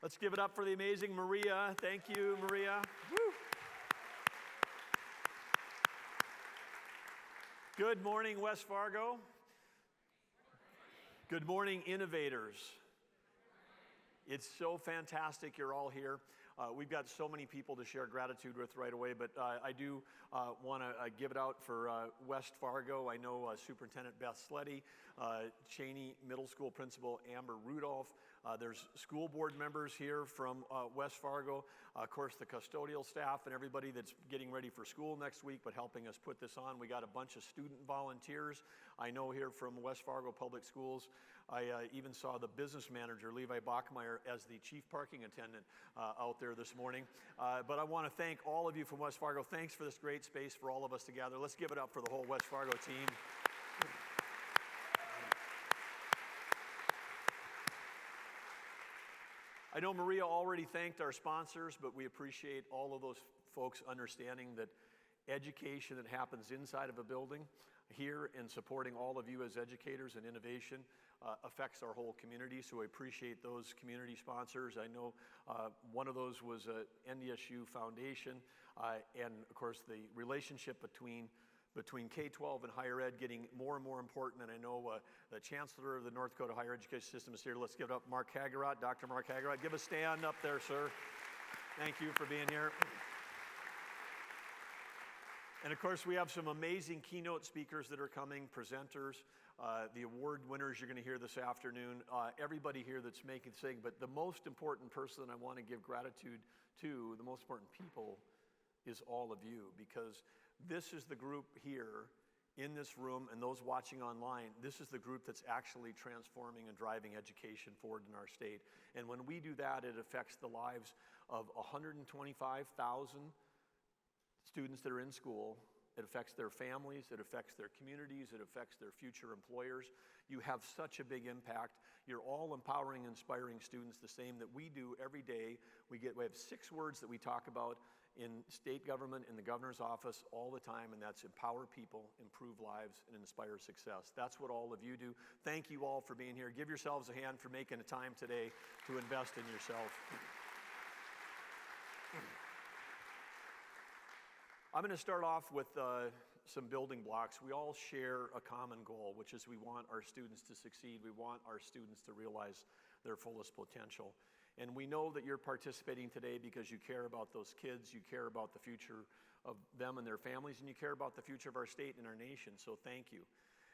Let's give it up for the amazing Maria. Thank you, Maria. Woo. Good morning, West Fargo. Good morning, innovators. It's so fantastic you're all here. We've got so many people to share gratitude with right away, but I do want to give it out for West Fargo. I know Superintendent Beth Sleddy, Cheney Middle School Principal Amber Rudolph. There's school board members here from West Fargo. Of course, the custodial staff and everybody that's getting ready for school next week, but helping us put this on. We got a bunch of student volunteers. I know here from West Fargo Public Schools. I even saw the business manager, Levi Bachmeyer, as the chief parking attendant out there this morning. But I want to thank all of you from West Fargo. Thanks for this great space for all of us to gather. Let's give it up for the whole West Fargo team. I know Maria already thanked our sponsors, but we appreciate all of those folks understanding that education that happens inside of a building here and supporting all of you as educators and innovation affects our whole community. So we appreciate those community sponsors. I know one of those was NDSU Foundation, and of course the relationship between K-12 and higher ed getting more and more important. And I know the Chancellor of the North Dakota Higher Education System is here. Let's give it up, Mark Hagerott, Dr. Mark Hagerott. Give a stand up there, sir. Thank you for being here. And of course, we have some amazing keynote speakers that are coming, presenters, the award winners you're going to hear this afternoon, everybody here that's making the thing. But the most important person I want to give gratitude to, the most important people, is all of you, because this is the group here in this room and those watching online. This is the group that's actually transforming and driving education forward in our state. And when we do that, it affects the lives of 125,000 students that are in school. It affects their families, it affects their communities, it affects their future employers. You have such a big impact. You're all empowering, inspiring students the same that we do every day. We have 6 words that we talk about in state government, in the governor's office all the time, and that's empower people, improve lives, and inspire success. That's what all of you do. Thank you all for being here. Give yourselves a hand for making a time today to invest in yourself. I'm going to start off with some building blocks. We all share a common goal, which is we want our students to succeed. We want our students to realize their fullest potential. And we know that you're participating today because you care about those kids, you care about the future of them and their families, and you care about the future of our state and our nation. So thank you.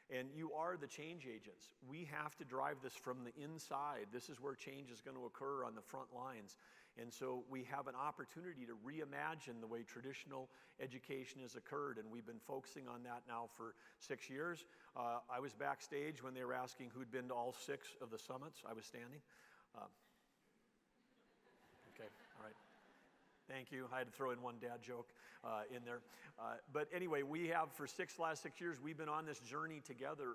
And you are the change agents. We have to drive this from the inside. This is where change is going to occur on the front lines. And so we have an opportunity to reimagine the way traditional education has occurred, and we've been focusing on that now for 6 years. I was backstage when they were asking who'd been to all 6 of the summits. I was standing. Okay, all right. Thank you. I had to throw in one dad joke in there. But anyway, we have for last 6 years, we've been on this journey together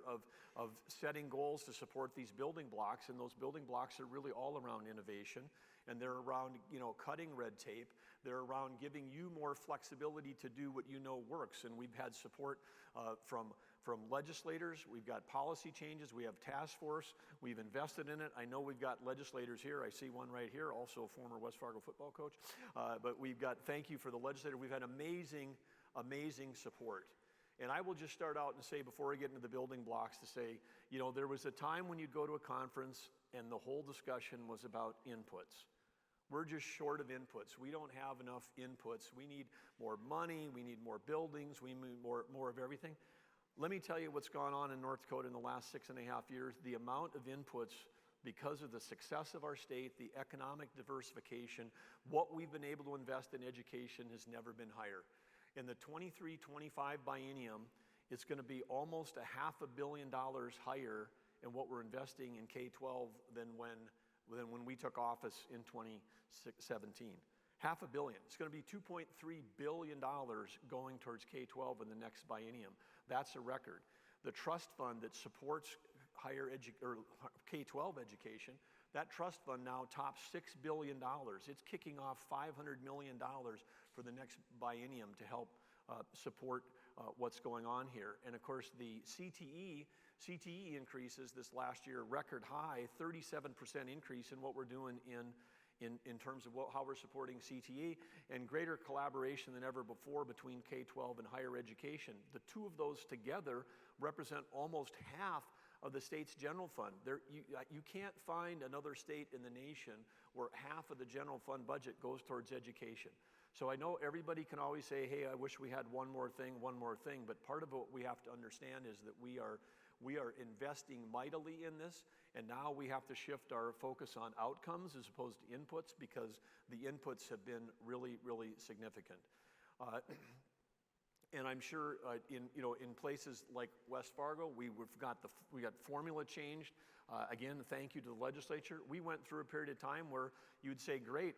of setting goals to support these building blocks. And those building blocks are really all around innovation. And they're around, cutting red tape. They're around giving you more flexibility to do what you know works. And we've had support from legislators. We've got policy changes. We have task force. We've invested in it. I know we've got legislators here. I see one right here, also a former West Fargo football coach. But we've got, thank you for the legislator. We've had amazing, amazing support. And I will just start out and say, before I get into the building blocks, to say, there was a time when you'd go to a conference and the whole discussion was about inputs. We're just short of inputs. We don't have enough inputs. We need more money. We need more buildings. We need more of everything. Let me tell you what's gone on in North Dakota in the last 6.5 years. The amount of inputs, because of the success of our state, the economic diversification, what we've been able to invest in education has never been higher. In the 23-25 biennium, it's going to be almost $500 million higher in what we're investing in K-12 than when we took office in 2017. $500 million. It's going to be $2.3 billion going towards K-12 in the next biennium. That's a record. The trust fund that supports K-12 education, that trust fund now tops $6 billion. It's kicking off $500 million for the next biennium to help support what's going on here. And of course, the CTE increases this last year, record high, 37% increase in what we're doing in terms of how we're supporting CTE, and greater collaboration than ever before between K-12 and higher education. The two of those together represent almost half of the state's general fund. You can't find another state in the nation where half of the general fund budget goes towards education. So I know everybody can always say, hey, I wish we had one more thing, but part of what we have to understand is that we are investing mightily in this, and now we have to shift our focus on outcomes as opposed to inputs, because the inputs have been really, really significant. And I'm sure in places like West Fargo, we got formula changed. Again, thank you to the legislature. We went through a period of time where you'd say, great,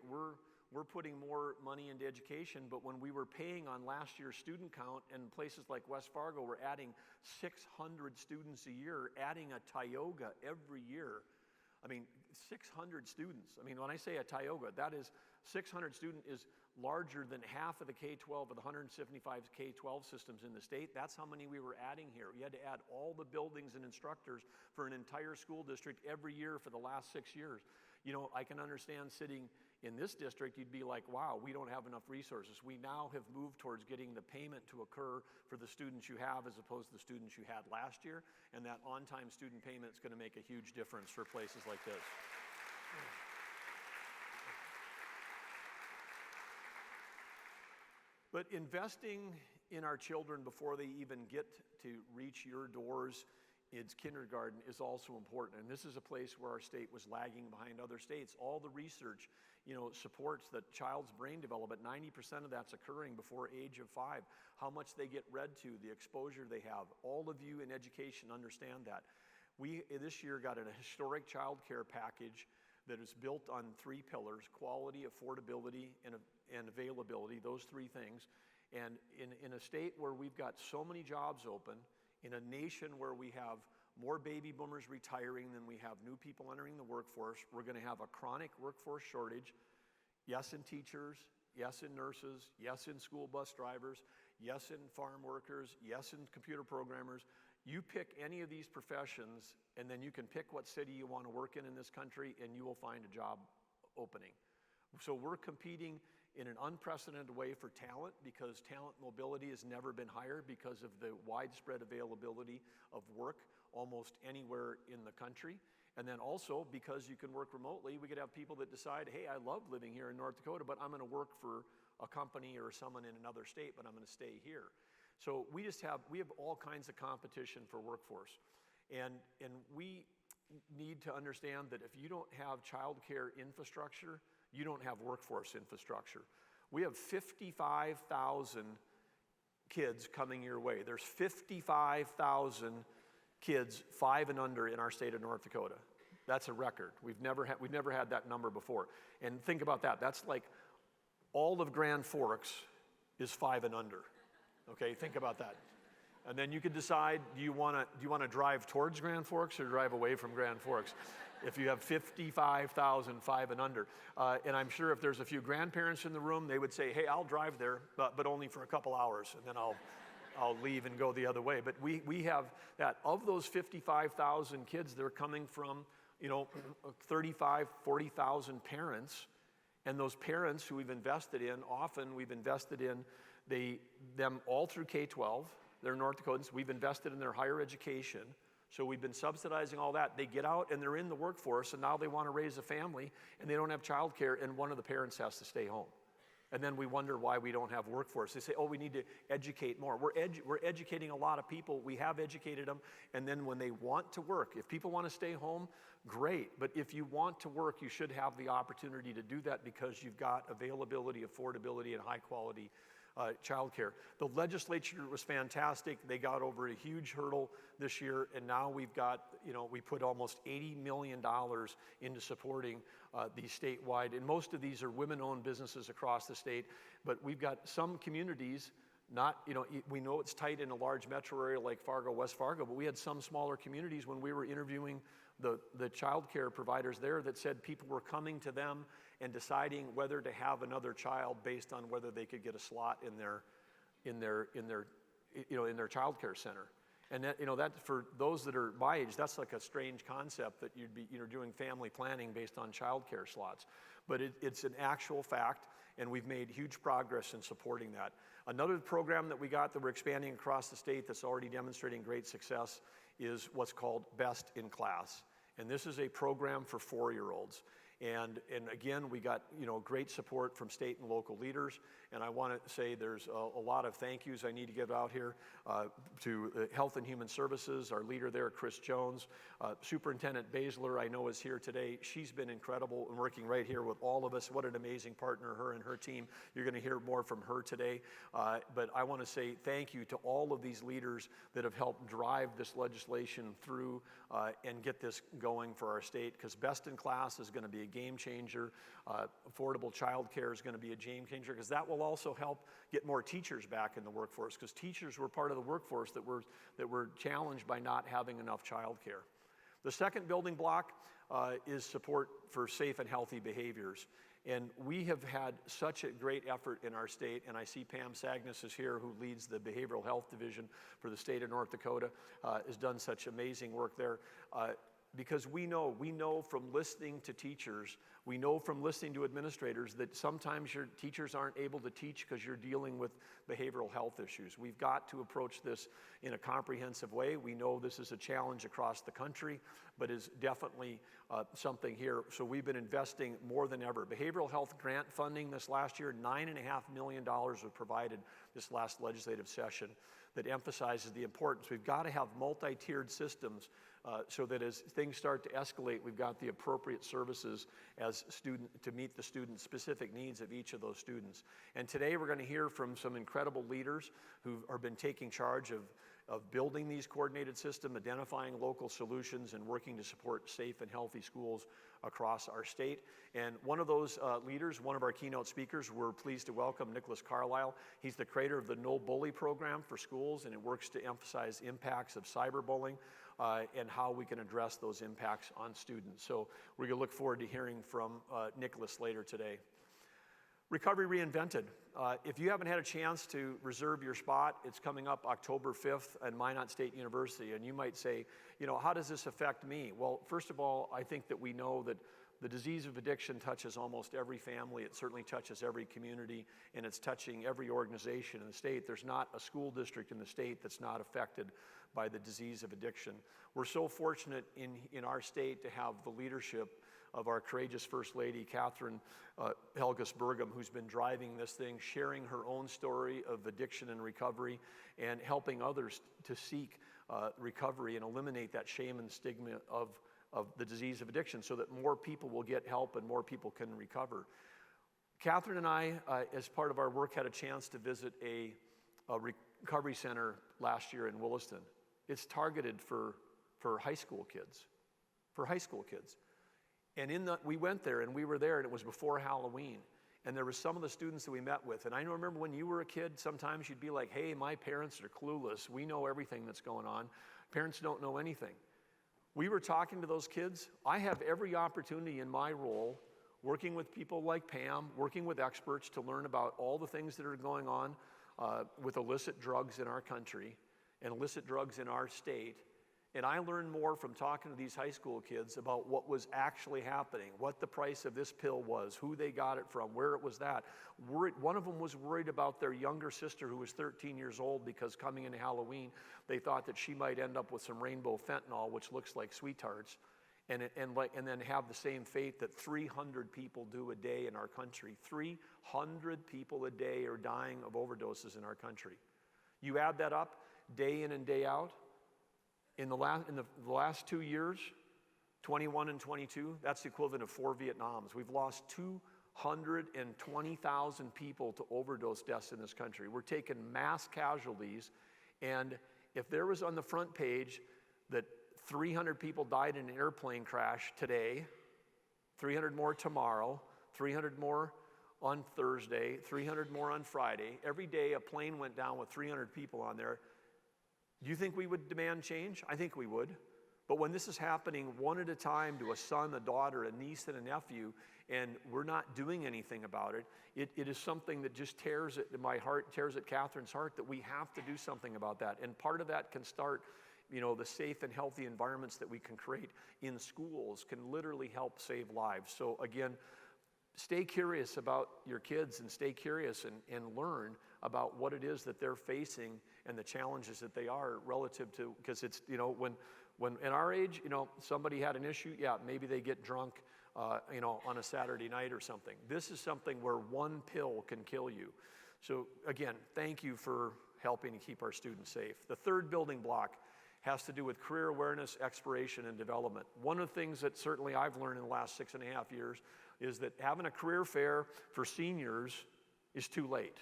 we're putting more money into education, but when we were paying on last year's student count, and places like West Fargo were adding 600 students a year, adding a Tioga every year. I mean, 600 students. I mean, when I say a Tioga, that is 600 student is larger than half of the K-12 of the 175 K-12 systems in the state. That's how many we were adding here. We had to add all the buildings and instructors for an entire school district every year for the last 6 years. You know, I can understand sitting in this district, you'd be like, wow, we don't have enough resources. We now have moved towards getting the payment to occur for the students you have as opposed to the students you had last year, and that on-time student payment is going to make a huge difference for places like this. But investing in our children before they even get to reach your doors, it's kindergarten, is also important. And this is a place where our state was lagging behind other states. All the research, supports that child's brain development, 90% of that's occurring before age of 5. How much they get read to, the exposure they have. All of you in education understand that. We, this year, got a historic child care package that is built on 3 pillars: quality, affordability, and availability, those 3 things. And in a state where we've got so many jobs open, in a nation where we have more baby boomers retiring than we have new people entering the workforce, we're going to have a chronic workforce shortage. Yes, in teachers, yes, in nurses, yes, in school bus drivers, yes, in farm workers, yes, in computer programmers. You pick any of these professions, and then you can pick what city you want to work in this country, and you will find a job opening. So we're competing in an unprecedented way for talent, because talent mobility has never been higher because of the widespread availability of work almost anywhere in the country. And then also, because you can work remotely, we could have people that decide, hey, I love living here in North Dakota, but I'm going to work for a company or someone in another state, but I'm going to stay here. So we have all kinds of competition for workforce. And we need to understand that if you don't have child care infrastructure, you don't have workforce infrastructure. We have 55,000 kids coming your way. There's 55,000 kids 5 and under in our state of North Dakota. That's a record. We've never had that number before. And think about that. That's like all of Grand Forks is 5 and under. Okay, think about that. And then you can decide, do you want to drive towards Grand Forks or drive away from Grand Forks? If you have 55,000 5 and under. And I'm sure if there's a few grandparents in the room, they would say, hey, I'll drive there, but only for a couple hours, and then I'll leave and go the other way. But we have that. Of those 55,000 kids, they're coming from 35, 40,000 parents. And those parents who we've invested in, often we've invested in them all through K-12. They're North Dakotans. We've invested in their higher education. So we've been subsidizing all that. They get out and they're in the workforce, and now they want to raise a family, and they don't have child care, and one of the parents has to stay home. And then we wonder why we don't have workforce. They say, oh, we need to educate more. We're educating a lot of people. We have educated them, and then when they want to work, if people want to stay home, great. But if you want to work, you should have the opportunity to do that because you've got availability, affordability, and high quality child care. The legislature was fantastic. They got over a huge hurdle this year, and now we've got, we put almost $80 million into supporting these statewide, and most of these are women-owned businesses across the state, but we've got some communities, we know it's tight in a large metro area like Fargo, West Fargo, but we had some smaller communities when we were interviewing the child care providers there that said people were coming to them and deciding whether to have another child based on whether they could get a slot in their child care center. And that, that for those that are my age, that's like a strange concept that you'd be, doing family planning based on childcare slots. But it's an actual fact, and we've made huge progress in supporting that. Another program that we got that we're expanding across the state that's already demonstrating great success is what's called Best in Class. And this is a program for 4-year-olds. And again, we got great support from state and local leaders. And I want to say there's a lot of thank yous I need to give out here to Health and Human Services, our leader there, Chris Jones. Superintendent Baszler, I know, is here today. She's been incredible and working right here with all of us. What an amazing partner, her and her team. You're going to hear more from her today. But I want to say thank you to all of these leaders that have helped drive this legislation through and get this going for our state, because Best in Class is going to be a game changer. Affordable child care is going to be a game changer, because that will also help get more teachers back in the workforce, because teachers were part of the workforce that were challenged by not having enough child care. The second building block is support for safe and healthy behaviors. And we have had such a great effort in our state, and I see Pam Sagnas is here, who leads the Behavioral Health Division for the state of North Dakota, has done such amazing work there. Because we know from listening to teachers, we know from listening to administrators that sometimes your teachers aren't able to teach because you're dealing with behavioral health issues. We've got to approach this in a comprehensive way. We know this is a challenge across the country, but is definitely something here. So we've been investing more than ever. Behavioral health grant funding this last year, $9.5 million was provided this last legislative session, that emphasizes the importance. We've got to have multi-tiered systems so that as things start to escalate, we've got the appropriate services to meet the student specific needs of each of those students. And today we're going to hear from some incredible leaders who have been taking charge of building these coordinated systems, identifying local solutions, and working to support safe and healthy schools across our state. And one of those leaders, one of our keynote speakers, we're pleased to welcome Nicholas Carlisle. He's the creator of the No Bully program for schools, and it works to emphasize impacts of cyberbullying and how we can address those impacts on students. So we're going to look forward to hearing from Nicholas later today. Recovery Reinvented. If you haven't had a chance to reserve your spot, it's coming up October 5th at Minot State University. And you might say, how does this affect me? Well, first of all, I think that we know that the disease of addiction touches almost every family. It certainly touches every community, and it's touching every organization in the state. There's not a school district in the state that's not affected by the disease of addiction. We're so fortunate in our state to have the leadership of our courageous First Lady, Catherine Helgas Burgum, who's been driving this thing, sharing her own story of addiction and recovery, and helping others to seek recovery and eliminate that shame and stigma of the disease of addiction, so that more people will get help and more people can recover. Catherine and I, as part of our work, had a chance to visit a recovery center last year in Williston. It's targeted for high school kids, And we went there, and we were there, and it was before Halloween. And there were some of the students that we met with. And I remember when you were a kid, sometimes you'd be like, hey, my parents are clueless. We know everything that's going on. Parents don't know anything. We were talking to those kids. I have every opportunity in my role, working with people like Pam, working with experts to learn about all the things that are going on with illicit drugs in our country and illicit drugs in our state. And I learned more from talking to these high school kids about what was actually happening, what the price of this pill was, who they got it from, where it was that. One of them was worried about their younger sister, who was 13 years old, because coming into Halloween, they thought that she might end up with some rainbow fentanyl, which looks like sweethearts, and then have the same fate that 300 people do a day in our country. 300 people a day are dying of overdoses in our country. You add that up, day in and day out. In the last 2 years, 21 and 22, that's the equivalent of 4 Vietnams. We've lost 220,000 people to overdose deaths in this country. We're taking mass casualties, and if there was on the front page that 300 people died in an airplane crash today, 300 more tomorrow, 300 more on Thursday, 300 more on Friday, every day a plane went down with 300 people on there, do you think we would demand change? I think we would. But when this is happening one at a time to a son, a daughter, a niece, and a nephew, and we're not doing anything about it, it is something that just tears at my heart, tears at Catherine's heart, that we have to do something about that. And part of that can start, the safe and healthy environments that we can create in schools can literally help save lives. So again, stay curious about your kids and stay curious and learn about what it is that they're facing and the challenges that they are relative to, because it's, when in our age, somebody had an issue, yeah, maybe they get drunk, on a Saturday night or something. This is something where one pill can kill you. So again, thank you for helping to keep our students safe. The third building block has to do with career awareness, exploration, and development. One of the things that certainly I've learned in the last 6.5 years is that having a career fair for seniors is too late.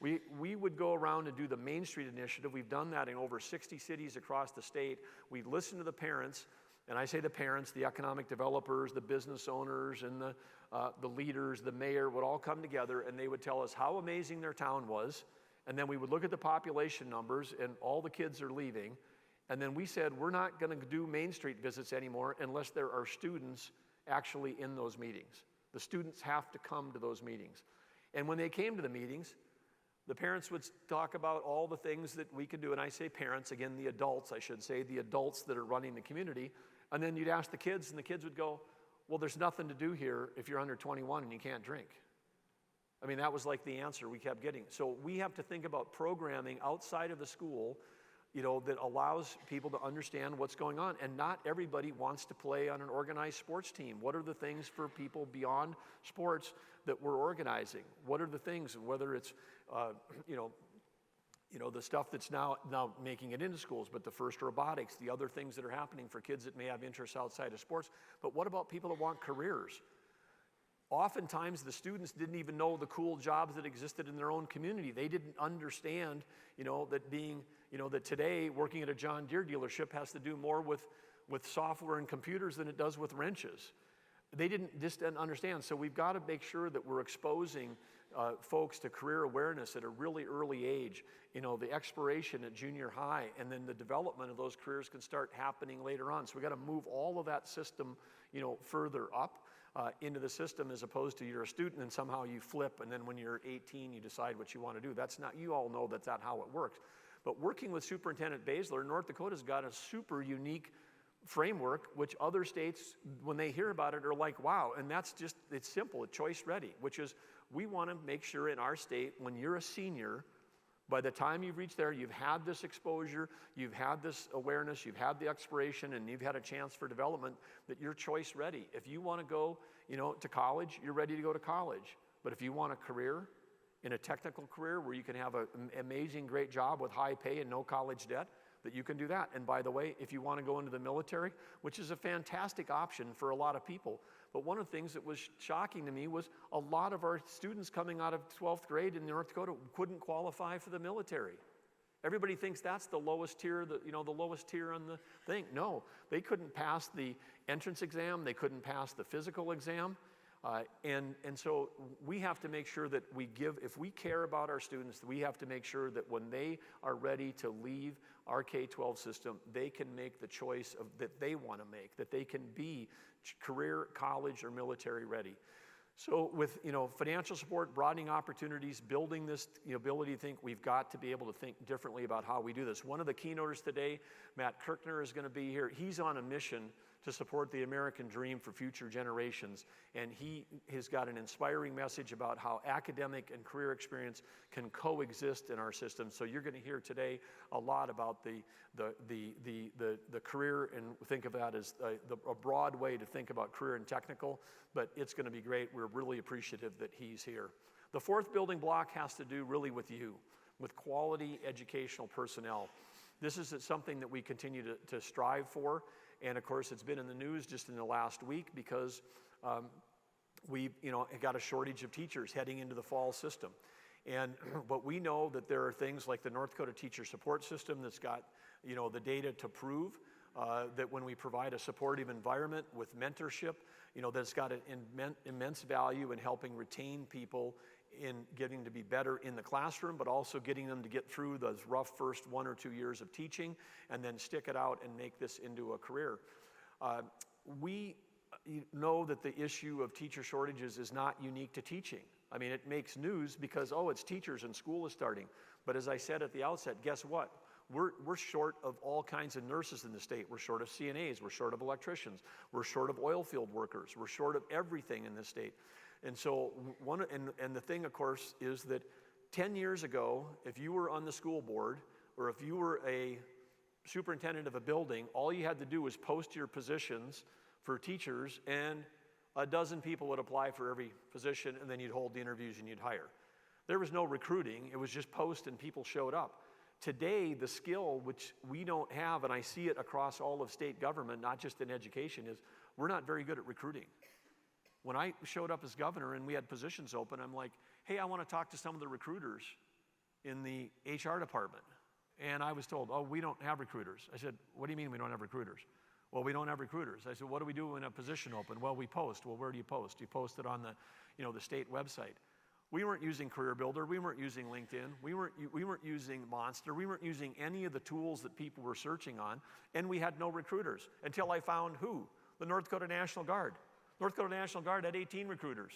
We would go around and do the Main Street Initiative. We've done that in over 60 cities across the state. We listen to the parents, and I say the parents, the economic developers, the business owners, and the leaders, the mayor would all come together, and they would tell us how amazing their town was. And then we would look at the population numbers, and all the kids are leaving. And then we said, we're not going to do Main Street visits anymore unless there are students actually in those meetings. The students have to come to those meetings. And when they came to the meetings, the parents would talk about all the things that we could do. And I say parents, again, the adults, I should say, the adults that are running the community. And then you'd ask the kids, and the kids would go, well, there's nothing to do here if you're under 21 and you can't drink. I mean, that was like the answer we kept getting. So we have to think about programming outside of the school, that allows people to understand what's going on. And not everybody wants to play on an organized sports team. What are the things for people beyond sports that we're organizing? What are the things, whether it's, the stuff that's now making it into schools, but the first robotics, the other things that are happening for kids that may have interests outside of sports. But what about people that want careers? Oftentimes the students didn't even know the cool jobs that existed in their own community. They didn't understand, that today working at a John Deere dealership has to do more with software and computers than it does with wrenches. They didn't understand. So we've got to make sure that we're exposing folks to career awareness at a really early age, the exploration at junior high, and then the development of those careers can start happening later on. So we've got to move all of that system, further up into the system, as opposed to you're a student and somehow you flip, and then when you're 18 you decide what you want to do. That's not, you all know that's not how it works. But working with Superintendent Baszler, North Dakota's got a super unique framework, which other states, when they hear about it, are like, wow. And that's just, it's simple, it's choice ready, which is we want to make sure in our state, when you're a senior, by the time you've reached there, you've had this exposure, you've had this awareness, you've had the exploration, and you've had a chance for development, that you're choice ready. If you want to go, to college, you're ready to go to college. But if you want a career, in a technical career where you can have an amazing, great job with high pay and no college debt, that you can do that. And by the way, if you want to go into the military, which is a fantastic option for a lot of people, but one of the things that was shocking to me was a lot of our students coming out of 12th grade in North Dakota couldn't qualify for the military. Everybody thinks that's the lowest tier, the lowest tier on the thing. No, they couldn't pass the entrance exam, they couldn't pass the physical exam. And so we have to make sure that if we care about our students, we have to make sure that when they are ready to leave our K-12 system, they can make the choice that they want to make, that they can be career, college, or military ready. So with financial support, broadening opportunities, building this ability to think, we've got to be able to think differently about how we do this. One of the keynoters today, Matt Kirkner, is going to be here. He's on a mission to support the American dream for future generations. And he has got an inspiring message about how academic and career experience can coexist in our system. So you're going to hear today a lot about the career, and think of that as a broad way to think about career and technical, but it's going to be great. We're really appreciative that he's here. The fourth building block has to do really with you, with quality educational personnel. This is something that we continue to strive for. And of course, it's been in the news just in the last week because we got a shortage of teachers heading into the fall system. But we know that there are things like the North Dakota Teacher Support System that's got the data to prove that when we provide a supportive environment with mentorship, that's got an immense value in helping retain people in getting to be better in the classroom, but also getting them to get through those rough first 1 or 2 years of teaching and then stick it out and make this into a career. We know that the issue of teacher shortages is not unique to teaching. I mean, it makes news because, oh, it's teachers and school is starting. But as I said at the outset, guess what? We're short of all kinds of nurses in the state. We're short of CNAs. We're short of electricians. We're short of oil field workers. We're short of everything in this state. And so and the thing, of course, is that 10 years ago, if you were on the school board or if you were a superintendent of a building, all you had to do was post your positions for teachers, and a dozen people would apply for every position, and then you'd hold the interviews and you'd hire. There was no recruiting. It was just post and people showed up. Today, the skill, which we don't have, and I see it across all of state government, not just in education, is we're not very good at recruiting. When I showed up as governor and we had positions open, I'm like, hey, I want to talk to some of the recruiters in the HR department. And I was told, oh, we don't have recruiters. I said, what do you mean we don't have recruiters? Well, we don't have recruiters. I said, what do we do when a position open? Well, we post. Well, where do you post? You post it on the state website. We weren't using Career Builder. We weren't using LinkedIn. We weren't using Monster. We weren't using any of the tools that people were searching on, and we had no recruiters until I found who? The North Dakota National Guard. North Dakota National Guard had 18 recruiters.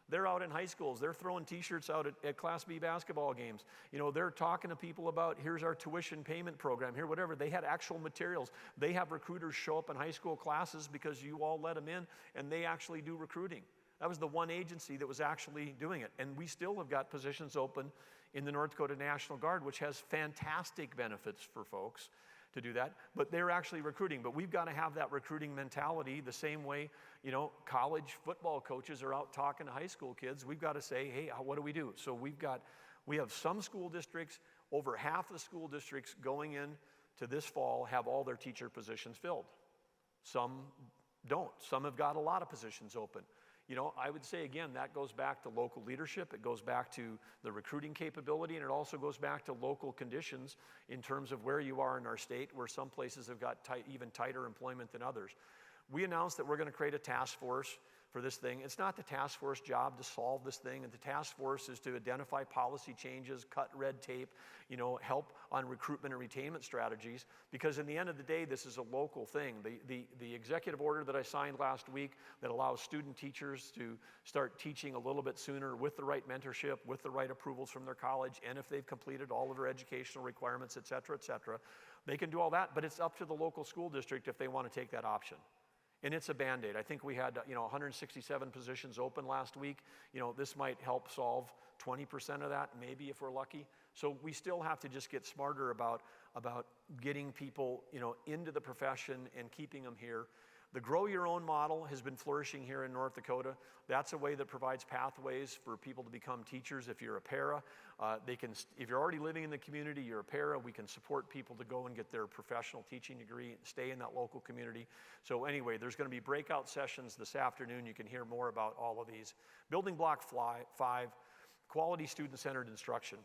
They're out in high schools. They're throwing T-shirts out at Class B basketball games. They're talking to people about, here's our tuition payment program, here, whatever. They had actual materials. They have recruiters show up in high school classes because you all let them in, and they actually do recruiting. That was the one agency that was actually doing it. And we still have got positions open in the North Dakota National Guard, which has fantastic benefits for folks to do that. But they're actually recruiting. But we've got to have that recruiting mentality the same way, college football coaches are out talking to high school kids. We've got to say, hey, what do we do? So we have some school districts, over half the school districts going in to this fall have all their teacher positions filled. Some don't. Some have got a lot of positions open. I would say, again, that goes back to local leadership. It goes back to the recruiting capability, and it also goes back to local conditions in terms of where you are in our state, where some places have got even tighter employment than others. We announced that we're going to create a task force for this thing. It's not the task force job to solve this thing, and the task force is to identify policy changes, cut red tape, help on recruitment and retainment strategies, because in the end of the day, this is a local thing. The executive order that I signed last week that allows student teachers to start teaching a little bit sooner with the right mentorship, with the right approvals from their college, and if they've completed all of their educational requirements, et cetera, they can do all that, but it's up to the local school district if they want to take that option. And it's a Band-Aid. I think we had 167 positions open last week. This might help solve 20% of that, maybe if we're lucky. So we still have to just get smarter about getting people into the profession and keeping them here. The Grow Your Own model has been flourishing here in North Dakota. That's a way that provides pathways for people to become teachers. If you're a para, if you're already living in the community, you're a para, we can support people to go and get their professional teaching degree and stay in that local community. So anyway, there's going to be breakout sessions this afternoon. You can hear more about all of these. Building block 5, quality student-centered instruction.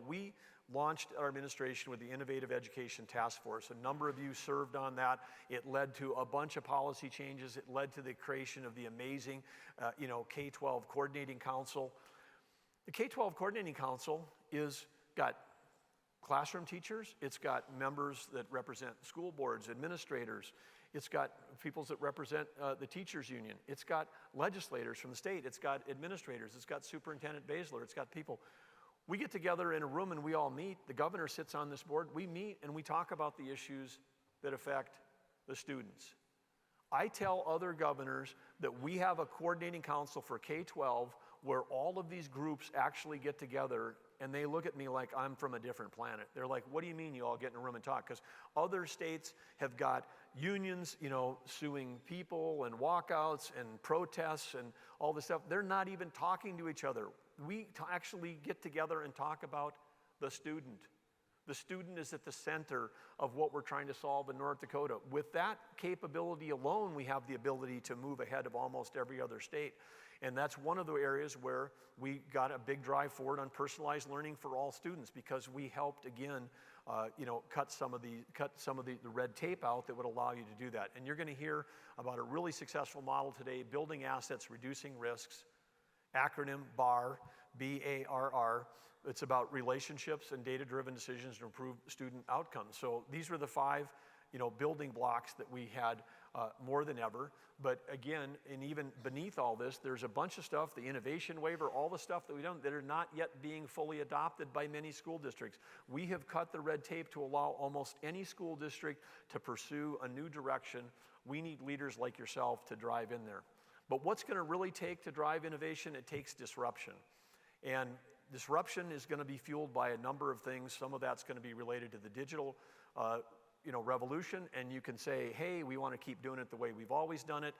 We launched our administration with the Innovative Education Task Force. A number of you served on that. It led to a bunch of policy changes. It led to the creation of the amazing, K-12 Coordinating Council. The K-12 Coordinating Council got classroom teachers. It's got members that represent school boards, administrators. It's got people that represent the teachers union. It's got legislators from the state. It's got administrators. It's got Superintendent Baszler. It's got people. We get together in a room and we all meet. The governor sits on this board. We meet and we talk about the issues that affect the students. I tell other governors that we have a coordinating council for K-12 where all of these groups actually get together, and they look at me like I'm from a different planet. They're like, what do you mean you all get in a room and talk? Because other states have got unions, suing people and walkouts and protests and all this stuff. They're not even talking to each other. We actually get together and talk about the student. The student is at the center of what we're trying to solve in North Dakota. With that capability alone, we have the ability to move ahead of almost every other state. And that's one of the areas where we got a big drive forward on personalized learning for all students, because we helped, again, cut some of the red tape out that would allow you to do that. And you're going to hear about a really successful model today, building assets, reducing risks. acronym BARR, B-A-R-R. It's about relationships and data-driven decisions to improve student outcomes. So these were the 5, building blocks that we had more than ever. But again, and even beneath all this, there's a bunch of stuff, the innovation waiver, all the stuff that we've done that are not yet being fully adopted by many school districts. We have cut the red tape to allow almost any school district to pursue a new direction. We need leaders like yourself to drive in there. But what's going to really take to drive innovation? It takes disruption. And disruption is going to be fueled by a number of things. Some of that's going to be related to the digital revolution, and you can say, hey, we want to keep doing it the way we've always done it.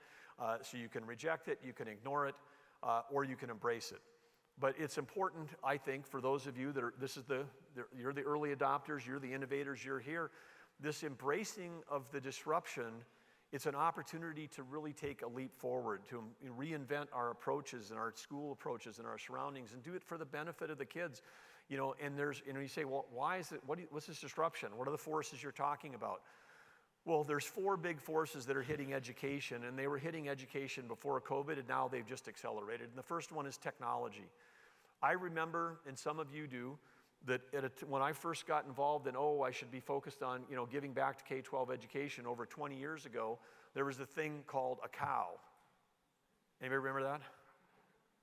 So you can reject it, you can ignore it, or you can embrace it. But it's important, I think, for those of you that are, you're the early adopters, you're the innovators, you're here. This embracing of the disruption, it's an opportunity to really take a leap forward, to reinvent our approaches and our school approaches and our surroundings, and do it for the benefit of the kids. And you say, well, why is it, what's this disruption? What are the forces you're talking about? Well, there's 4 big forces that are hitting education, and they were hitting education before COVID, and now they've just accelerated. And the first one is technology. I remember, and some of you do, that when I first got involved in, I should be focused on, giving back to K-12 education over 20 years ago, there was a thing called a cow. Anybody remember that?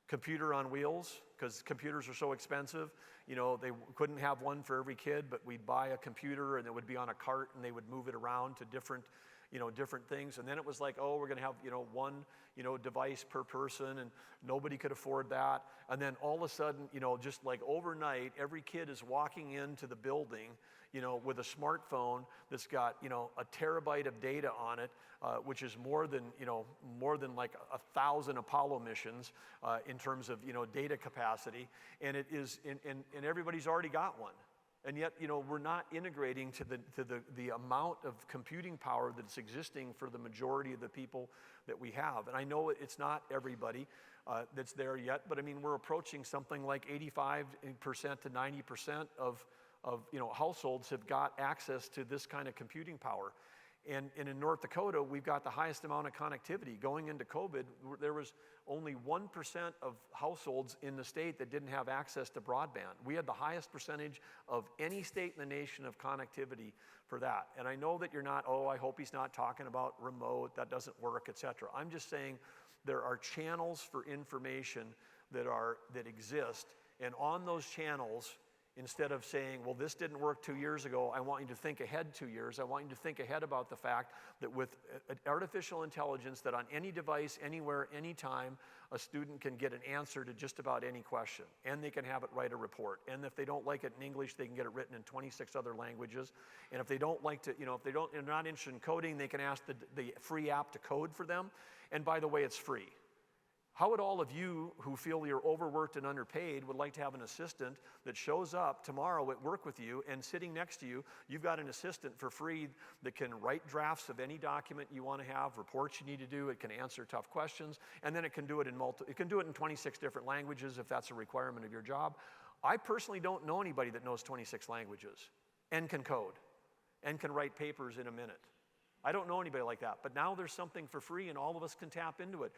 Computer on wheels, because computers are so expensive. They couldn't have one for every kid, but we'd buy a computer and it would be on a cart and they would move it around to different things. And then it was like, we're going to have, one, device per person, and nobody could afford that. And then all of a sudden, just like overnight, every kid is walking into the building, with a smartphone that's got, a terabyte of data on it, which is more than like 1,000 Apollo missions in terms of, data capacity. And it is, and everybody's already got one. And yet, we're not integrating to the amount of computing power that's existing for the majority of the people that we have. And I know it's not everybody that's there yet, but I mean, we're approaching something like 85% to 90% of households have got access to this kind of computing power. And in North Dakota, we've got the highest amount of connectivity. Going into COVID, there was only 1% of households in the state that didn't have access to broadband. We had the highest percentage of any state in the nation of connectivity for that. And I know that you're not, I hope he's not talking about remote, that doesn't work, et cetera. I'm just saying there are channels for information that exist. And on those channels, instead of saying, well, this didn't work 2 years ago, I want you to think ahead 2 years. I want you to think ahead about the fact that with artificial intelligence, that on any device, anywhere, anytime, a student can get an answer to just about any question. And they can have it write a report. And if they don't like it in English, they can get it written in 26 other languages. And if they don't like to, they're not interested in coding, they can ask the free app to code for them. And by the way, it's free. How would all of you who feel you're overworked and underpaid would like to have an assistant that shows up tomorrow at work with you, and sitting next to you, you've got an assistant for free that can write drafts of any document you want to have, reports you need to do, it can answer tough questions, and then it can do it in 26 different languages if that's a requirement of your job. I personally don't know anybody that knows 26 languages and can code and can write papers in a minute. I don't know anybody like that, but now there's something for free and all of us can tap into it.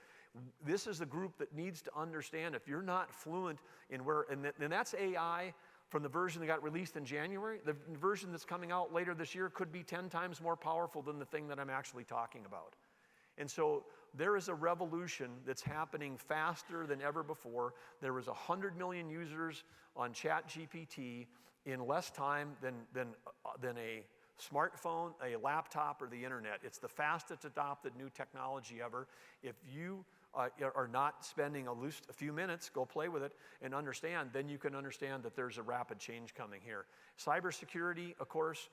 This is a group that needs to understand if you're not fluent in and that's AI from the version that got released in January. The version that's coming out later this year could be 10 times more powerful than the thing that I'm actually talking about. And so there is a revolution that's happening faster than ever before. There was 100 million users on ChatGPT in less time than a smartphone, a laptop, or the internet. It's the fastest adopted new technology ever. If you are not spending a few minutes, go play with it and understand, then you can understand that there's a rapid change coming here. Cybersecurity, of course,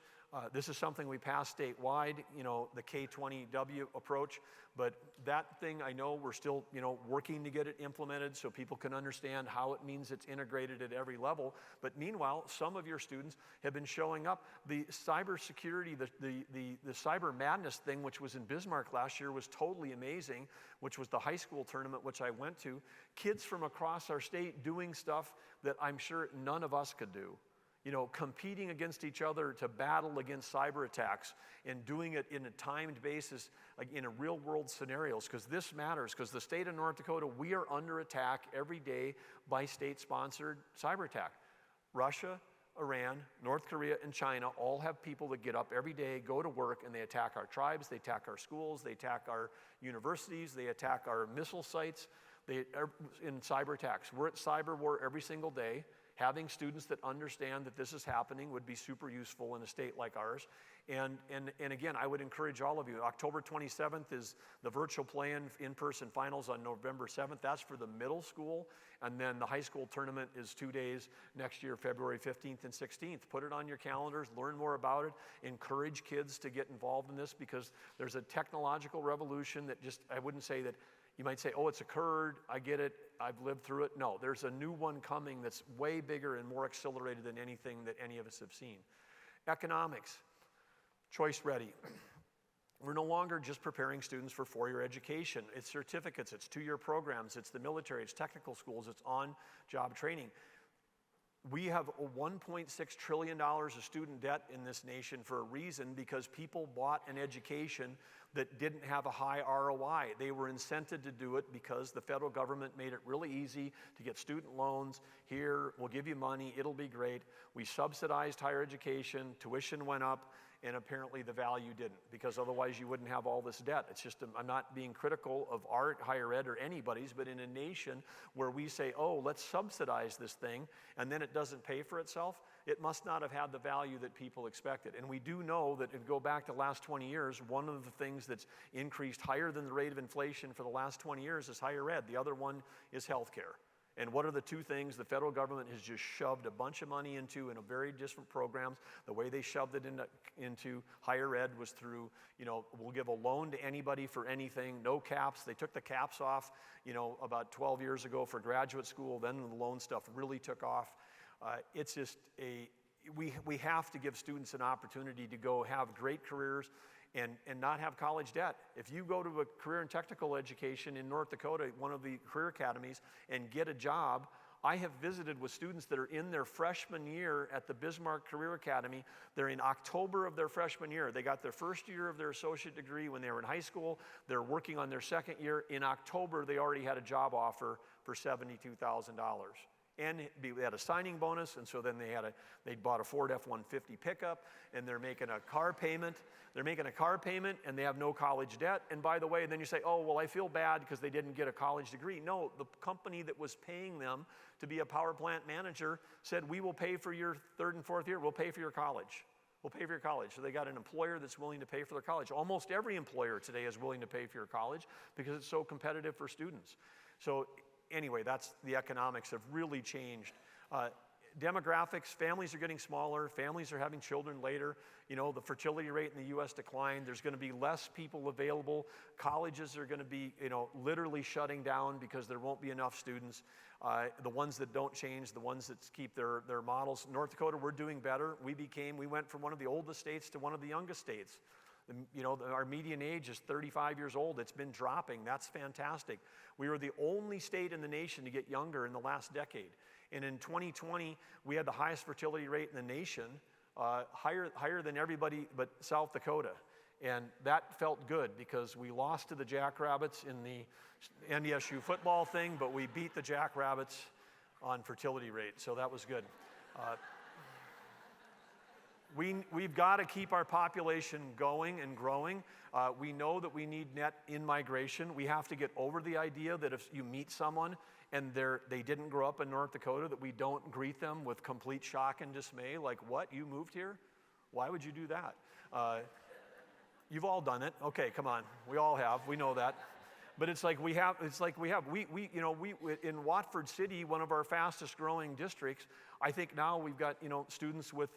this is something we passed statewide, the K-20W approach, but that thing, I know we're still, working to get it implemented so people can understand how it means it's integrated at every level. But meanwhile, some of your students have been showing up. The cybersecurity, the cyber madness thing, which was in Bismarck last year, was totally amazing, which was the high school tournament, which I went to. Kids from across our state doing stuff that I'm sure none of us could do. competing against each other to battle against cyber attacks and doing it in a timed basis, like in a real world scenarios, because this matters, because the state of North Dakota, we are under attack every day by state-sponsored cyber attack. Russia, Iran, North Korea, and China all have people that get up every day, go to work, and they attack our tribes, they attack our schools, they attack our universities, they attack our missile sites, they are in cyber attacks. We're at cyber war every single day. Having students that understand that this is happening would be super useful in a state like ours. And again, I would encourage all of you. October 27th is the virtual play-in in-person finals on November 7th. That's for the middle school. And then the high school tournament is 2 days next year, February 15th and 16th. Put it on your calendars, learn more about it, encourage kids to get involved in this, because there's a technological revolution that I wouldn't say that. You might say, oh, it's occurred, I get it, I've lived through it. No, there's a new one coming that's way bigger and more accelerated than anything that any of us have seen. Economics, choice ready. We're no longer just preparing students for four-year education. It's certificates, it's two-year programs, it's the military, it's technical schools, it's on-job training. We have a $1.6 trillion of student debt in this nation for a reason, because people bought an education that didn't have a high ROI. They were incented to do it because the federal government made it really easy to get student loans. Here, we'll give you money, it'll be great. We subsidized higher education, tuition went up, and apparently the value didn't, because otherwise you wouldn't have all this debt. It's just, I'm not being critical of our higher ed or anybody's, but in a nation where we say, oh, let's subsidize this thing, and then it doesn't pay for itself, it must not have had the value that people expected. And we do know that, if you go back to the last 20 years, one of the things that's increased higher than the rate of inflation for the last 20 years is higher ed. The other one is healthcare. And what are the two things the federal government has just shoved a bunch of money into in a very different programs? The way they shoved it into higher ed was through, we'll give a loan to anybody for anything, no caps. They took the caps off, about 12 years ago for graduate school. Then the loan stuff really took off. It's just we have to give students an opportunity to go have great careers and not have college debt. If you go to a career and technical education in North Dakota, one of the career academies, and get a job, I have visited with students that are in their freshman year at the Bismarck Career Academy. They're in October of their freshman year. They got their first year of their associate degree when they were in high school. They're working on their second year. In October, they already had a job offer for $72,000. And they had a signing bonus, and so then they bought a Ford F-150 pickup, and they're making a car payment. They're making a car payment, and they have no college debt. And by the way, then you say, oh, well, I feel bad because they didn't get a college degree. No, the company that was paying them to be a power plant manager said, we will pay for your third and fourth year. We'll pay for your college. We'll pay for your college. So they got an employer that's willing to pay for their college. Almost every employer today is willing to pay for your college because it's so competitive for students. So anyway, that's the economics have really changed. Demographics, families are getting smaller, families are having children later. The fertility rate in the U.S. declined. There's going to be less people available. Colleges are going to be, literally shutting down because there won't be enough students. The ones that don't change, the ones that keep their models. North Dakota, we're doing better. We went from one of the oldest states to one of the youngest states. Our median age is 35 years old. It's been dropping. That's fantastic. We were the only state in the nation to get younger in the last decade. And in 2020, we had the highest fertility rate in the nation, higher than everybody but South Dakota. And that felt good because we lost to the Jackrabbits in the NDSU football thing, but we beat the Jackrabbits on fertility rate, so that was good. We've got to keep our population going and growing. We know that we need net in-migration. We have to get over the idea that if you meet someone and they didn't grow up in North Dakota, that we don't greet them with complete shock and dismay, like, what, you moved here? Why would you do that? You've all done it. Okay, come on. We all have. We know that. But we in Watford City, one of our fastest growing districts, I think now we've got, students with,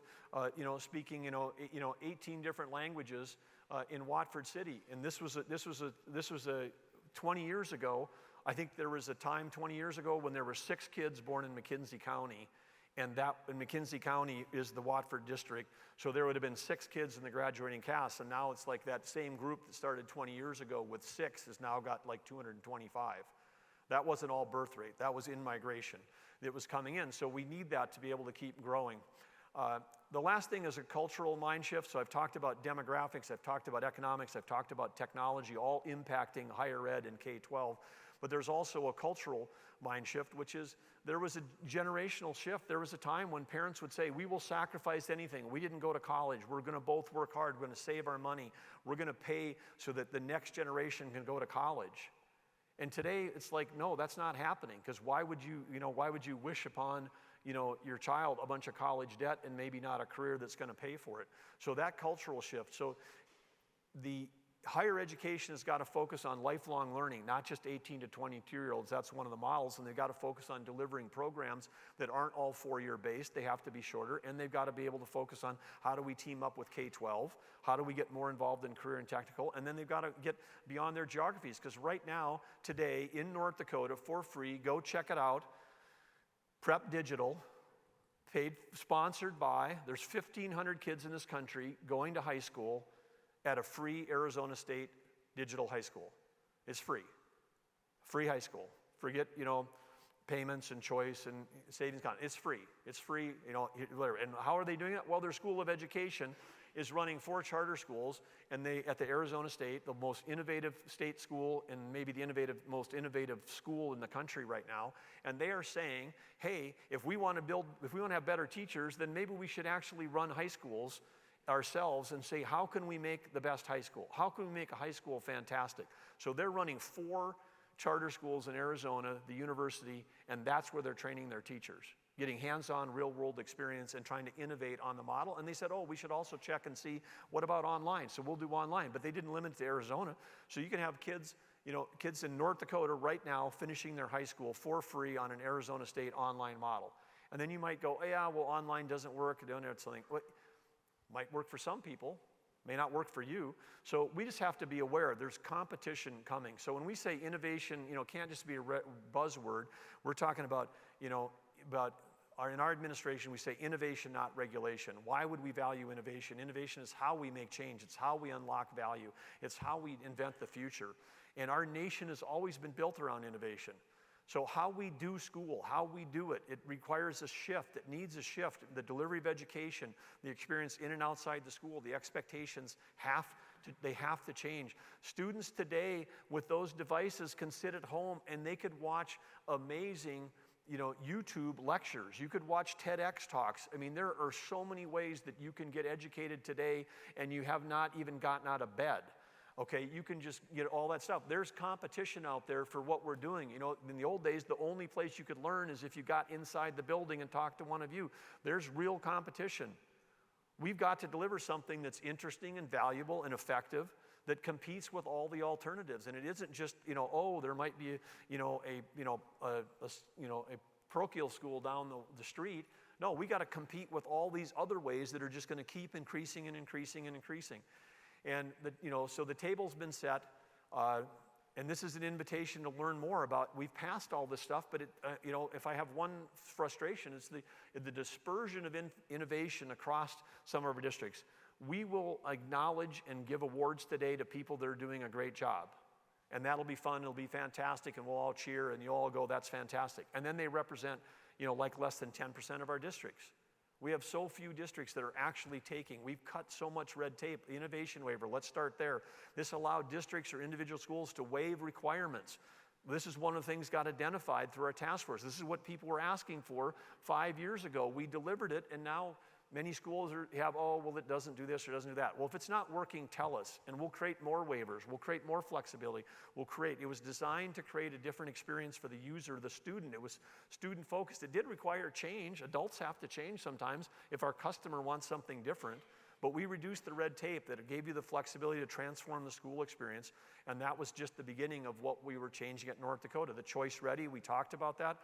speaking, 18 different languages in Watford City. And this was 20 years ago. I think there was a time 20 years ago when there were 6 kids born in McKenzie County. And McKenzie County is the Watford district. So there would have been 6 kids in the graduating class. And now it's like that same group that started 20 years ago with 6 has now got like 225. That wasn't all birth rate. That was in migration that was coming in. So we need that to be able to keep growing. The last thing is a cultural mind shift. So I've talked about demographics, I've talked about economics, I've talked about technology, all impacting higher ed and K-12. But there's also a cultural mind shift, which is there was a generational shift. There was a time when parents would say, we will sacrifice anything. We didn't go to college. We're going to both work hard. We're going to save our money. We're going to pay so that the next generation can go to college. And today it's like, no, that's not happening, because why would you wish upon your child a bunch of college debt and maybe not a career that's going to pay for it? So that cultural shift. So the higher education has got to focus on lifelong learning, not just 18 to 22-year-olds. That's one of the models, and they've got to focus on delivering programs that aren't all 4-year based. They have to be shorter, and they've got to be able to focus on how do we team up with K-12, how do we get more involved in career and technical, and then they've got to get beyond their geographies, because right now, today, in North Dakota, for free, go check it out, Prep Digital, sponsored by, there's 1,500 kids in this country going to high school at a free Arizona State digital high school. It's free. Free high school. Forget, payments and choice and savings account. It's free. It's free, whatever. And how are they doing it? Well, their School of Education is running 4 charter schools, and they, at the Arizona State, the most innovative state school and maybe the most innovative school in the country right now, and they are saying, hey, if we want to have better teachers, then maybe we should actually run high schools ourselves and say, how can we make the best high school? How can we make a high school fantastic? So they're running 4 charter schools in Arizona, the university, and that's where they're training their teachers, getting hands-on real-world experience and trying to innovate on the model. And they said, oh, we should also check and see, what about online? So we'll do online. But they didn't limit it to Arizona. So you can have kids, kids in North Dakota right now finishing their high school for free on an Arizona State online model. And then you might go, oh, yeah, well, online doesn't work. It's something. Well, might work for some people, may not work for you. So we just have to be aware there's competition coming. So when we say innovation, can't just be a buzzword. We're talking about, in our administration, we say innovation, not regulation. Why would we value innovation? Innovation is how we make change. It's how we unlock value. It's how we invent the future. And our nation has always been built around innovation. So how we do school, how we do it, it requires a shift. It needs a shift. The delivery of education, the experience in and outside the school, the expectations have to change. Students today with those devices can sit at home and they could watch amazing, YouTube lectures. You could watch TEDx talks. I mean, there are so many ways that you can get educated today, and you have not even gotten out of bed. Okay, you can just get all that stuff. There's competition out there for what we're doing. In the old days, the only place you could learn is if you got inside the building and talked to one of you. There's real competition. We've got to deliver something that's interesting and valuable and effective that competes with all the alternatives. And it isn't just, there might be, a parochial school down the street. No, we got to compete with all these other ways that are just going to keep increasing and increasing and increasing. And so the table's been set, and this is an invitation to learn more about. We've passed all this stuff, but if I have one frustration, it's the dispersion of innovation across some of our districts. We will acknowledge and give awards today to people that are doing a great job, and that'll be fun. It'll be fantastic, and we'll all cheer, and you all go, "That's fantastic." And then they represent, like less than 10% of our districts. We have so few districts that are actually taking. We've cut so much red tape. The innovation waiver, let's start there. This allowed districts or individual schools to waive requirements. This is one of the things got identified through our task force. This is what people were asking for 5 years ago. We delivered it, and now many schools it doesn't do this or doesn't do that. Well, if it's not working, tell us, and we'll create more waivers. We'll create more flexibility. It was designed to create a different experience for the user, the student. It was student-focused. It did require change. Adults have to change sometimes if our customer wants something different. But we reduced the red tape that it gave you the flexibility to transform the school experience, and that was just the beginning of what we were changing at North Dakota. The Choice Ready, we talked about that.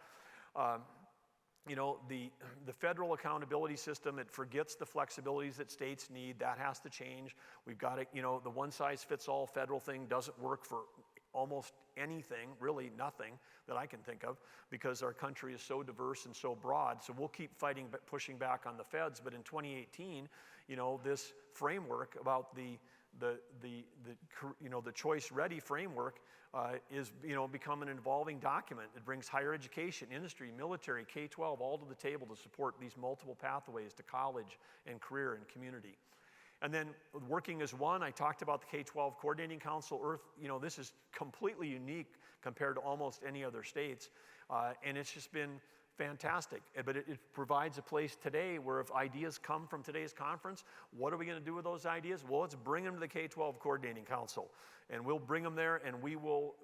The federal accountability system, it forgets the flexibilities that states need. That has to change. We've got it, the one-size-fits-all federal thing doesn't work for almost anything, really nothing that I can think of, because our country is so diverse and so broad. So we'll keep fighting, pushing back on the feds. But in 2018, this framework about the the choice ready framework is become an evolving document. It brings higher education, industry, military, K-12 all to the table to support these multiple pathways to college and career and community. And then working as one, I talked about the K-12 Coordinating Council. This is completely unique compared to almost any other states, and it's just been fantastic. But it provides a place today where if ideas come from today's conference, what are we going to do with those ideas? Well, let's bring them to the K-12 Coordinating Council, and we'll bring them there, and we will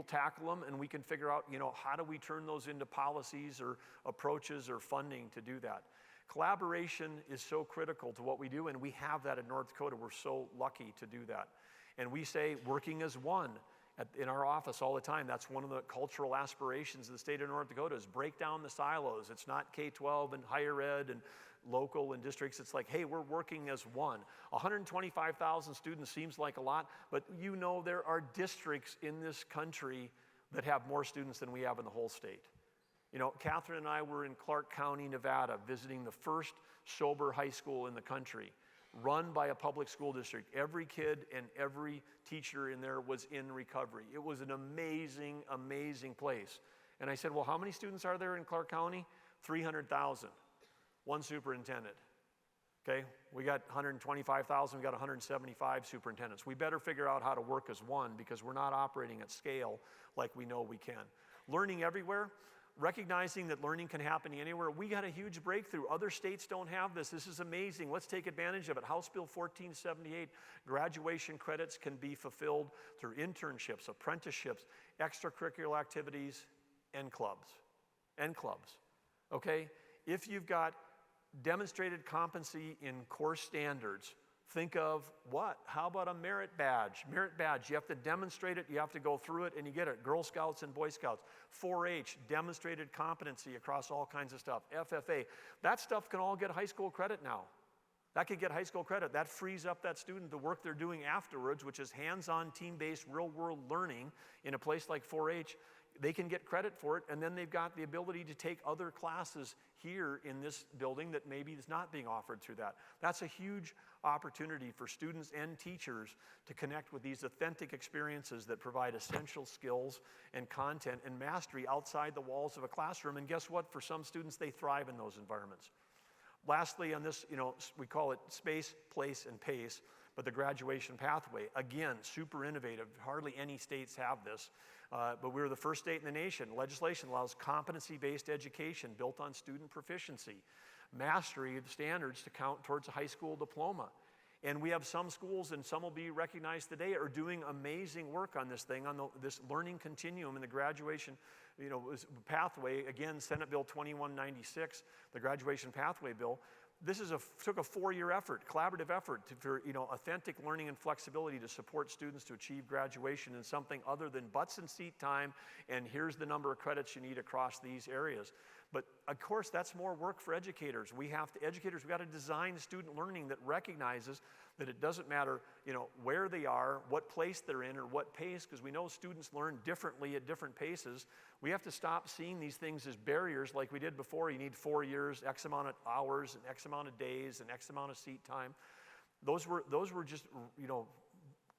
tackle them, and we can figure out, how do we turn those into policies or approaches or funding to do that. Collaboration is so critical to what we do, and we have that in North Dakota. We're so lucky to do that. And we say working as one in our office all the time. That's one of the cultural aspirations of the state of North Dakota is break down the silos. It's not K-12 and higher ed and local and districts. It's like, hey, we're working as one. 125,000 students seems like a lot, but there are districts in this country that have more students than we have in the whole state. Catherine and I were in Clark County, Nevada, visiting the first sober high school in the country, run by a public school district. Every kid and every teacher in there was in recovery. It was an amazing, amazing place. And I said, well, how many students are there in Clark County? 300,000. One superintendent. Okay, we got 125,000, we got 175 superintendents. We better figure out how to work as one because we're not operating at scale like we know we can. Learning everywhere. Recognizing that learning can happen anywhere. We got a huge breakthrough. Other states don't have this. This is amazing. Let's take advantage of it. House Bill 1478, graduation credits can be fulfilled through internships, apprenticeships, extracurricular activities, and clubs. Okay? If you've got demonstrated competency in course standards, think of what? How about a merit badge? Merit badge, you have to demonstrate it, you have to go through it, and you get it. Girl Scouts and Boy Scouts. 4-H, demonstrated competency across all kinds of stuff. FFA, that stuff can all get high school credit now. That could get high school credit. That frees up that student, the work they're doing afterwards, which is hands-on, team-based, real-world learning in a place like 4-H. They can get credit for it, and then they've got the ability to take other classes here in this building that maybe is not being offered through that. That's a huge opportunity for students and teachers to connect with these authentic experiences that provide essential skills and content and mastery outside the walls of a classroom. And guess what? For some students, they thrive in those environments. Lastly, on this, we call it space, place, and pace, but the graduation pathway, again, super innovative. Hardly any states have this. But we're the first state in the nation. Legislation allows competency-based education built on student proficiency, mastery of the standards to count towards a high school diploma. And we have some schools, and some will be recognized today, are doing amazing work on this thing, on this learning continuum and the graduation pathway. Again, Senate Bill 2196, the graduation pathway bill. This took a 4-year effort, collaborative effort for authentic learning and flexibility to support students to achieve graduation in something other than butts and seat time, and here's the number of credits you need across these areas. But of course, that's more work for educators. We've got to design student learning that recognizes that it doesn't matter, where they are, what place they're in, or what pace, because we know students learn differently at different paces. We have to stop seeing these things as barriers like we did before. You need 4 years, X amount of hours, and X amount of days, and X amount of seat time. Those were just,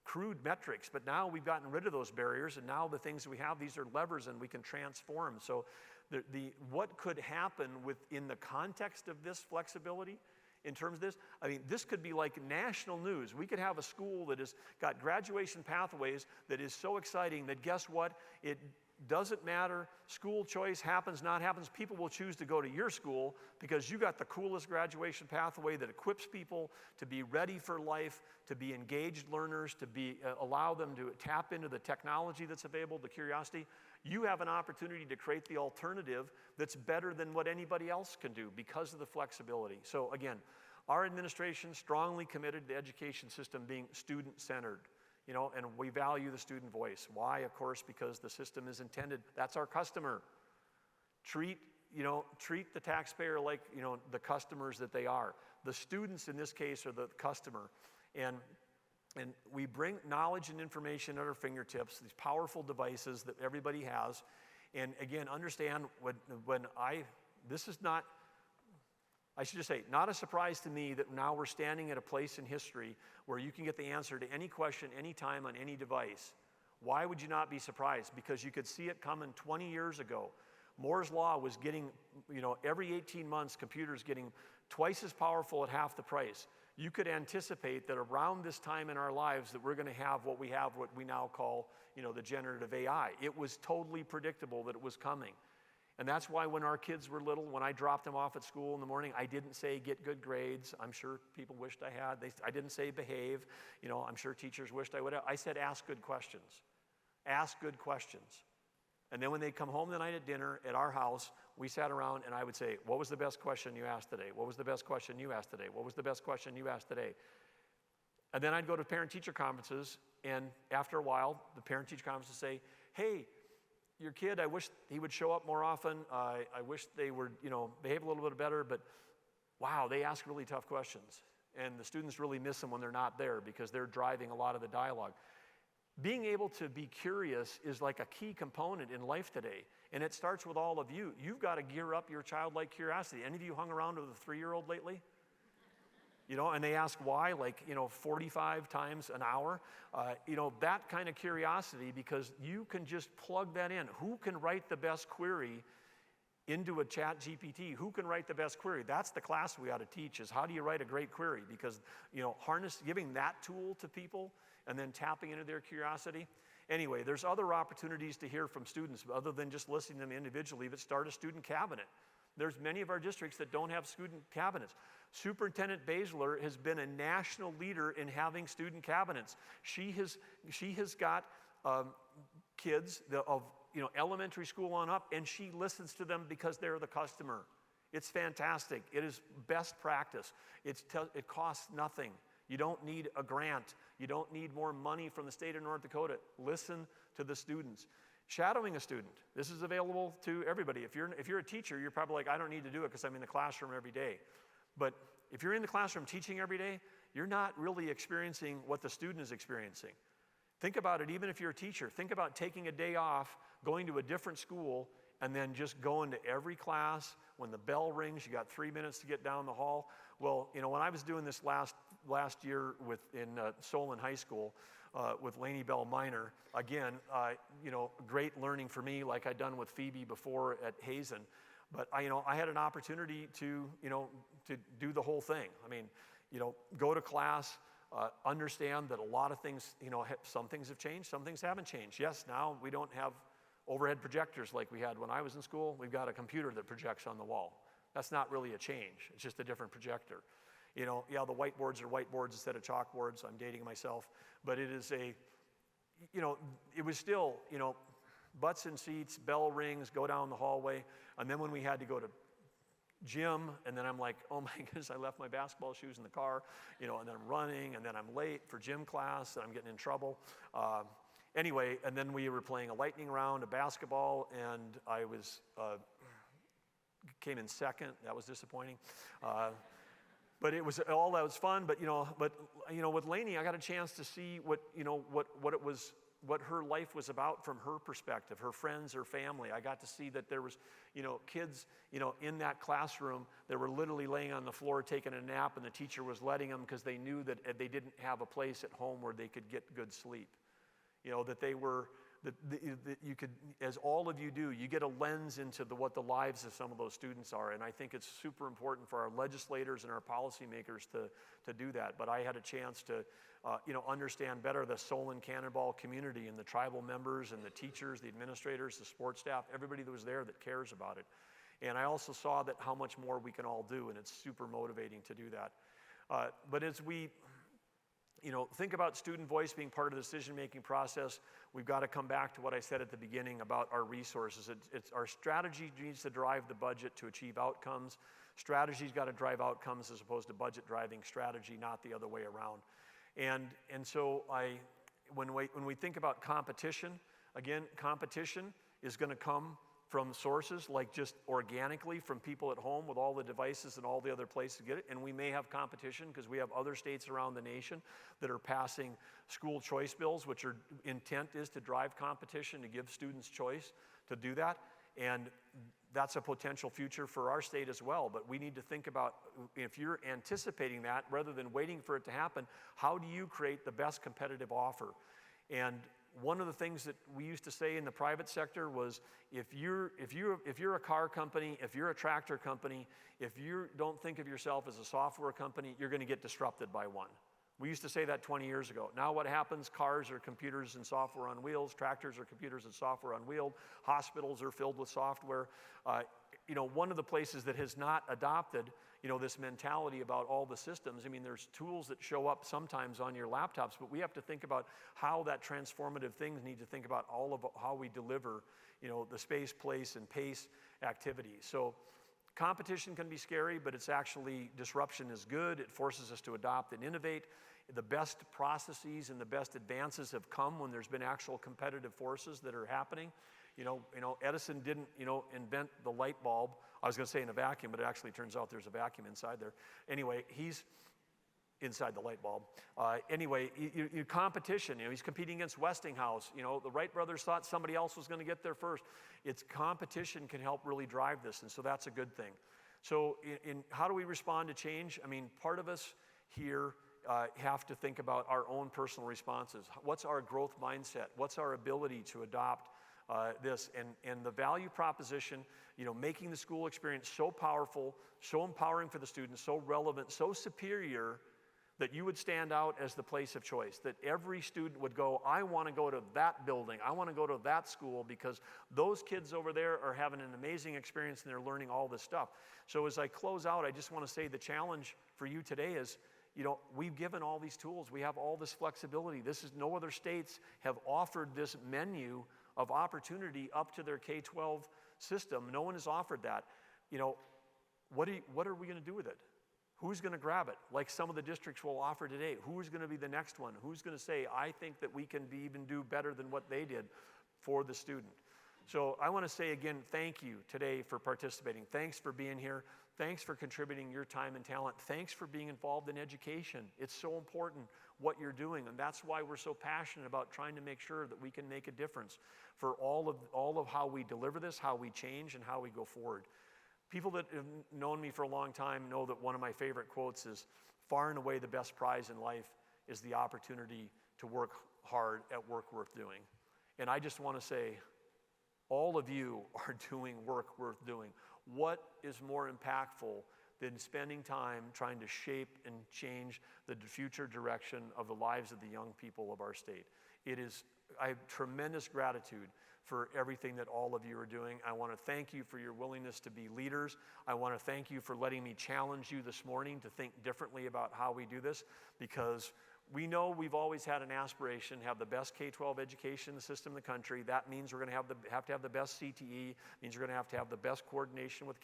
crude metrics, but now we've gotten rid of those barriers, and now the things we have, these are levers, and we can transform. So what could happen within the context of this flexibility in terms of this? I mean, this could be like national news. We could have a school that has got graduation pathways that is so exciting that guess what? It doesn't matter. School choice happens, not happens. People will choose to go to your school because you got the coolest graduation pathway that equips people to be ready for life, to be engaged learners, to allow them to tap into the technology that's available, the curiosity. You have an opportunity to create the alternative that's better than what anybody else can do because of the flexibility. So again, our administration strongly committed to the education system being student-centered. And we value the student voice. Why? Of course, because the system is intended. That's our customer. Treat the taxpayer like, the customers that they are. The students in this case are the customer. And we bring knowledge and information at our fingertips, these powerful devices that everybody has. And again, understand this is not I should just say, not a surprise to me that now we're standing at a place in history where you can get the answer to any question, anytime, on any device. Why would you not be surprised? Because you could see it coming 20 years ago. Moore's Law was getting, every 18 months, computers getting twice as powerful at half the price. You could anticipate that around this time in our lives that we're going to have what we now call, the generative AI. It was totally predictable that it was coming. And that's why when our kids were little, when I dropped them off at school in the morning, I didn't say get good grades. I'm sure people wished I had. I didn't say behave. I'm sure teachers wished I would have. I said ask good questions. Ask good questions. And then when they'd come home the night at dinner at our house, we sat around and I would say, what was the best question you asked today? What was the best question you asked today? What was the best question you asked today? And then I'd go to parent-teacher conferences, and after a while, the parent-teacher conferences would say, hey, your kid, I wish he would show up more often. I wish they would, behave a little bit better, but wow, they ask really tough questions. And the students really miss them when they're not there because they're driving a lot of the dialogue. Being able to be curious is like a key component in life today. And it starts with all of you. You've got to gear up your childlike curiosity. Any of you hung around with a 3-year-old lately? And they ask why, 45 times an hour. That kind of curiosity, because you can just plug that in. Who can write the best query into a chat GPT? Who can write the best query? That's the class we ought to teach, is how do you write a great query? Because, giving that tool to people and then tapping into their curiosity. Anyway, there's other opportunities to hear from students other than just listening to them individually, but start a student cabinet. There's many of our districts that don't have student cabinets. Superintendent Baszler has been a national leader in having student cabinets. She has got kids of elementary school on up, and she listens to them because they're the customer. It's fantastic. It is best practice. It costs nothing. You don't need a grant. You don't need more money from the state of North Dakota. Listen to the students. Shadowing a student. This is available to everybody. If you're a teacher, you're probably like, I don't need to do it because I'm in the classroom every day. But if you're in the classroom teaching every day, you're not really experiencing what the student is experiencing. Think about it, even if you're a teacher. Think about taking a day off, going to a different school, and then just going to every class. When the bell rings, you got 3 minutes to get down the hall. Well, when I was doing this last year in Solon High School with Laney Bell Minor, again, great learning for me, like I'd done with Phoebe before at Hazen. But I had an opportunity to do the whole thing. I mean, go to class, understand that a lot of things, some things have changed, some things haven't changed. Yes, now we don't have overhead projectors like we had when I was in school. We've got a computer that projects on the wall. That's not really a change. It's just a different projector. The whiteboards are whiteboards instead of chalkboards. I'm dating myself. But it is it was still, butts in seats, bell rings, go down the hallway. And then when we had to go to gym, and then I'm like, oh my goodness, I left my basketball shoes in the car, and then I'm running, and then I'm late for gym class, and I'm getting in trouble. Anyway, and then we were playing a lightning round of basketball, and I came in second. That was disappointing. But it was all that was fun. But with Lainey, I got a chance to see what her life was about from her perspective, her friends, her family. I got to see that there was, kids, in that classroom that were literally laying on the floor taking a nap, and the teacher was letting them because they knew that they didn't have a place at home where they could get good sleep. That you could, as all of you do, you get a lens into what the lives of some of those students are. And I think it's super important for our legislators and our policymakers to do that. But I had a chance to, understand better the Solon Cannonball community and the tribal members and the teachers, the administrators, the support staff, everybody that was there that cares about it. And I also saw that how much more we can all do, and it's super motivating to do that. But as we think about student voice being part of the decision-making process, we've got to come back to what I said at the beginning about our resources. It's our strategy needs to drive the budget to achieve outcomes. Strategy's got to drive outcomes as opposed to budget driving strategy, not the other way around. And so when we think about competition, again, competition is going to come from sources like just organically from people at home with all the devices and all the other places to get it. And we may have competition because we have other states around the nation that are passing school choice bills, which are intent is to drive competition, to give students choice to do that. And that's a potential future for our state as well. But we need to think about, if you're anticipating that, rather than waiting for it to happen, how do you create the best competitive offer? And one of the things that we used to say in the private sector was, if you're a car company, if you're a tractor company, if you don't think of yourself as a software company, you're going to get disrupted by one. We used to say that 20 years ago. Now what happens? Cars are computers and software on wheels. Tractors are computers and software on wheels. Hospitals are filled with software. One of the places that has not adopted, this mentality about all the systems, I mean, there's tools that show up sometimes on your laptops, but we have to think about how that transformative things need to think about all of how we deliver, the space, place, and pace activity. So competition can be scary, but it's actually, disruption is good. It forces us to adopt and innovate. The best processes and the best advances have come when there's been actual competitive forces that are happening. Edison didn't, invent the light bulb. I was going to say in a vacuum, but it actually turns out there's a vacuum inside there. Anyway, he's inside the light bulb. Competition, he's competing against Westinghouse. The Wright brothers thought somebody else was going to get there first. It's competition can help really drive this, and so that's a good thing. So in how do we respond to change? I mean, part of us here have to think about our own personal responses. What's our growth mindset? What's our ability to adopt this? And the value proposition, making the school experience so powerful, so empowering for the students, so relevant, so superior, that you would stand out as the place of choice, that every student would go, I want to go to that building, I want to go to that school, because those kids over there are having an amazing experience and they're learning all this stuff. So as I close out, I just want to say the challenge for you today is, we've given all these tools, we have all this flexibility. No other states have offered this menu of opportunity up to their K-12 system. No one has offered that. What are we going to do with it? Who's going to grab it? Like some of the districts will offer today. Who's going to be the next one? Who's going to say, I think that we can even do better than what they did for the student? So I want to say again, thank you today for participating. Thanks for being here. Thanks for contributing your time and talent. Thanks for being involved in education. It's so important what you're doing, and that's why we're so passionate about trying to make sure that we can make a difference for all of how we deliver this, how we change, and how we go forward. People that have known me for a long time know that one of my favorite quotes is, far and away the best prize in life is the opportunity to work hard at work worth doing. And I just want to say, all of you are doing work worth doing. What is more impactful than spending time trying to shape and change the future direction of the lives of the young people of our state? I have tremendous gratitude for everything that all of you are doing. I want to thank you for your willingness to be leaders. I want to thank you for letting me challenge you this morning to think differently about how we do this, because we know we've always had an aspiration to have the best K-12 education system in the country. That means we're going to have to have the best CTE, means we're going to have the best coordination with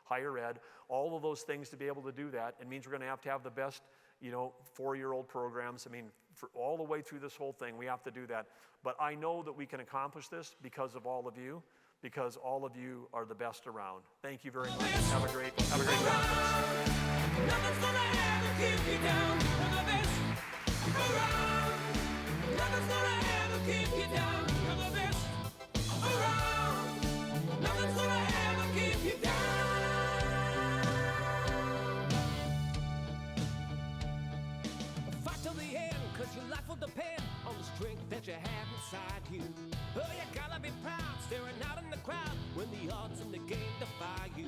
higher ed, all of those things to be able to do that. It means we're going to have the best, 4-year-old programs. I mean, for all the way through this whole thing, we have to do that. But I know that we can accomplish this because of all of you, because all of you are the best around. Thank you very much. Have a great conference. Nothing's gonna ever keep you down. You're the best around. Nothing's gonna ever keep you down. You're the best around. Nothing's gonna ever keep you down. Fight till the end, 'cause your life will depend on the strength that you have inside you. Oh, you gotta be proud, staring out in the crowd when the odds in the game defy you.